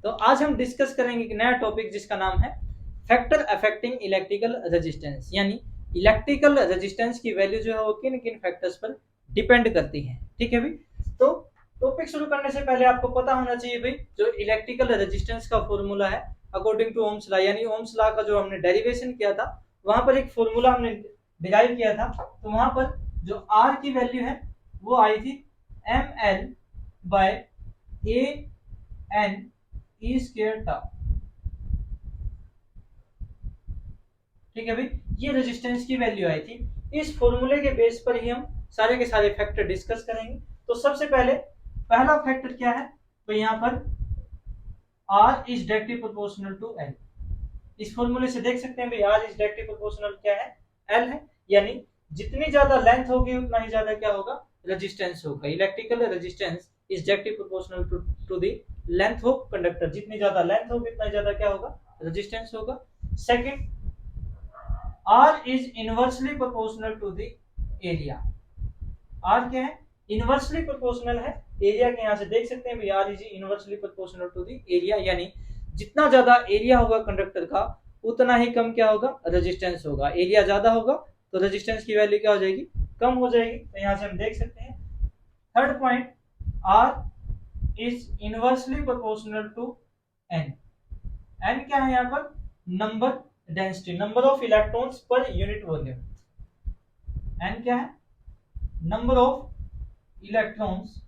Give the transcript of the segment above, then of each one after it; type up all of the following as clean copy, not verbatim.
तो आज हम डिस्कस करेंगे एक नया टॉपिक जिसका नाम है फैक्टर अफेक्टिंग इलेक्ट्रिकल रेजिस्टेंस, यानी इलेक्ट्रिकल रेजिस्टेंस की वैल्यू जो है वो किन किन फैक्टर्स पर डिपेंड करती है। ठीक है भाई, तो टॉपिक शुरू करने से पहले आपको पता होना चाहिए भाई, जो इलेक्ट्रिकल रेजिस्टेंस का फॉर्मूला है अकॉर्डिंग टू ओम्स लॉ, यानी ओम्स लॉ का जो हमने डेरिवेशन किया था वहां पर एक फॉर्मूला हमने डिराइव किया था। तो वहां पर जो आर की वैल्यू है वो आई थी ml bye A N E square tau. ठीक है भाई, ये रेजिस्टेंस की वैल्यू आई थी। इस फॉर्मूले के बेस पर ही हम सारे के सारे फैक्टर डिस्कस करेंगे। तो सबसे पहले पहला फैक्टर क्या है, तो यहाँ पर R is directly proportional to L। इस फॉर्मूले से देख सकते हैं भाई R इज डायरेक्टली प्रोपोर्शनल क्या है, L है, यानी जितनी ज्यादा लेंथ होगी उतना ही ज्यादा क्या होगा, रेजिस्टेंस होगा। Electrical resistance is directly proportional to the length of conductor. जितनी ज्यादा लेंथ होगी उतना ज्यादा क्या होगा, रेजिस्टेंस होगा। Second, R is inversely proportional to the area। R क्या है, इनवर्सली प्रोपोर्शनल है एरिया के। यहां से देख सकते हैं R is inversely proportional to the area, यानी जितना ज्यादा एरिया होगा कंडक्टर का उतना ही कम क्या होगा, रेजिस्टेंस होगा। एरिया ज्यादा होगा तो रेजिस्टेंस की वैल्यू क्या हो जाएगी, कम हो जाएगी। तो यहां से हम देख सकते हैं। Third point, R is inversely proportional to N। N क्या है यहाँ पर, number density, number of electrons per unit volume. N क्या है, number of electrons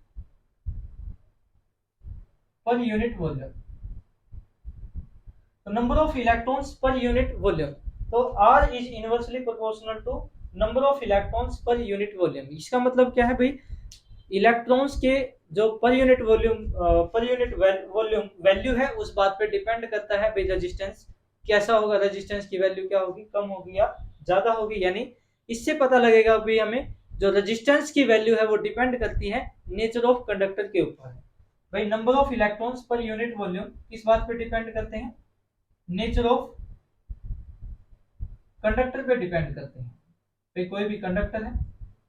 per unit volume. तो number of electrons per unit volume, तो R is inversely proportional to number of electrons per unit volume. इसका मतलब क्या है भाई, electrons के जो पर यूनिट वॉल्यूम वैल्यू है उस बात पे डिपेंड करता है भाई रेजिस्टेंस कैसा होगा, रेजिस्टेंस की वैल्यू क्या होगी, कम होगी या ज्यादा होगी। यानी इससे पता लगेगा भाई हमें जो रेजिस्टेंस की वैल्यू है वो डिपेंड करती है नेचर ऑफ कंडक्टर के ऊपर। भाई number of electrons per unit volume किस बात पे डिपेंड करते हैं, नेचर ऑफ कंडक्टर पे डिपेंड करते हैं। भाई कोई भी कंडक्टर है,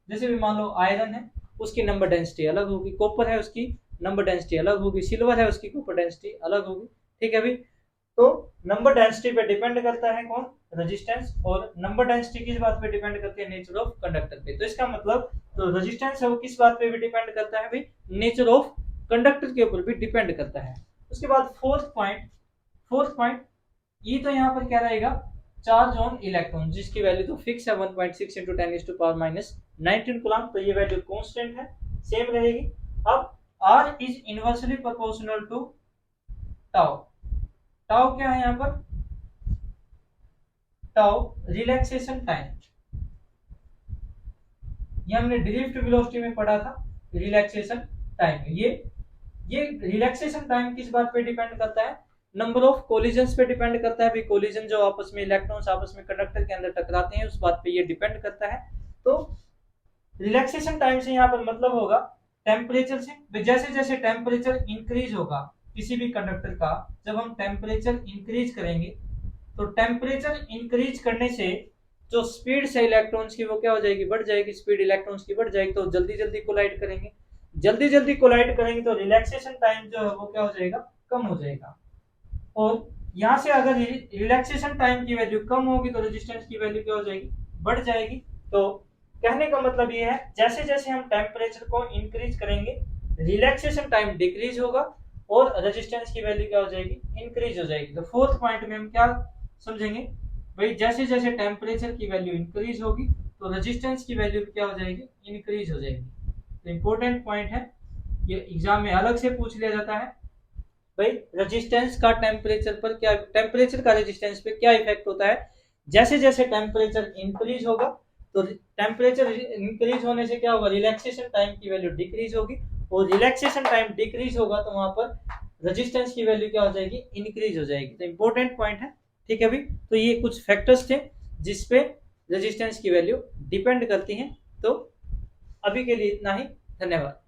जैसे भी मान लो आयरन है उसकी नंबर डेंसिटी अलग होगी, कॉपर है उसकी नंबर डेंसिटी अलग होगी, सिल्वर है उसकी कॉपर डेंसिटी अलग होगी। ठीक है भाई, तो नंबर डेंसिटी पे डिपेंड करता है कौन, रेजिस्टेंस। और नंबर डेंसिटी किस बात पे डिपेंड करती है, नेचर ऑफ कंडक्टर पे। तो इसका मतलब तो रेजिस्टेंस है वो किस बात पे भी डिपेंड करता है भाई, नेचर ऑफ कंडक्टर के ऊपर भी डिपेंड करता है। उसके बाद फोर्थ पॉइंट ये तो यहाँ पर क्या रहेगा, चार्ज ऑन इलेक्ट्रॉन, जिसकी वैल्यू तो फिक्स है 1.6 इंटू 10⁻⁻19 कूलम। तो ये वैल्यू कांस्टेंट है, सेम रहेगी। अब R is inversely proportional to tau. Tau क्या है यहाँ पर, टाउ रिलैक्सेशन टाइम। ये हमने ड्रिफ्ट वेलोसिटी में पढ़ा था, रिलैक्सेशन टाइम। ये रिलैक्सेशन टाइम किस बात पे डिपेंड करता है, नंबर ऑफ कोलिजन्स पे डिपेंड करता है। भाई कोलिजन जो आपस में इलेक्ट्रॉन्स आपस में कंडक्टर के अंदर टकराते हैं उस बात पे ये डिपेंड करता है। तो रिलैक्सेशन टाइम से यहाँ पर मतलब होगा टेम्परेचर से। जैसे जैसे टेम्परेचर इंक्रीज होगा किसी भी कंडक्टर का, जब हम टेम्परेचर इंक्रीज करेंगे तो टेम्परेचर इंक्रीज करने से जो स्पीड है इलेक्ट्रॉन्स की वो क्या हो जाएगी, बढ़ जाएगी। स्पीड इलेक्ट्रॉन्स की बढ़ जाएगी तो जल्दी जल्दी कोलाइड करेंगे, जल्दी जल्दी कोलाइड करेंगे तो रिलैक्सेशन टाइम जो है वो क्या हो जाएगा, कम हो जाएगा। और यहाँ से अगर रिलैक्सेशन टाइम की वैल्यू कम होगी तो रेजिस्टेंस की वैल्यू क्या हो जाएगी, बढ़ जाएगी। तो कहने का मतलब ये है जैसे जैसे हम टेम्परेचर को इंक्रीज करेंगे रिलैक्सेशन टाइम डिक्रीज होगा और रेजिस्टेंस की वैल्यू क्या हो जाएगी, इंक्रीज हो जाएगी। तो फोर्थ पॉइंट में हम क्या समझेंगे भाई, जैसे जैसे टेम्परेचर की वैल्यू इंक्रीज होगी तो रेजिस्टेंस की वैल्यू क्या हो जाएगी, इंक्रीज हो जाएगी। तो इंपॉर्टेंट पॉइंट है, ये एग्जाम में अलग से पूछ लिया जाता है भाई रेजिस्टेंस का टेम्परेचर पर क्या, टेम्परेचर का रेजिस्टेंस पे क्या इफेक्ट होता है। जैसे जैसे टेम्परेचर इंक्रीज होगा तो टेम्परेचर इंक्रीज होने से क्या होगा, रिलैक्सेशन टाइम की वैल्यू डिक्रीज होगी और रिलैक्सेशन टाइम डिक्रीज होगा तो वहां पर रेजिस्टेंस की वैल्यू क्या हो जाएगी, इंक्रीज हो जाएगी। तो इंपॉर्टेंट पॉइंट है। ठीक है भाई, तो ये कुछ फैक्टर्स थे जिसपे रेजिस्टेंस की वैल्यू डिपेंड करती है। तो अभी के लिए इतना ही, धन्यवाद।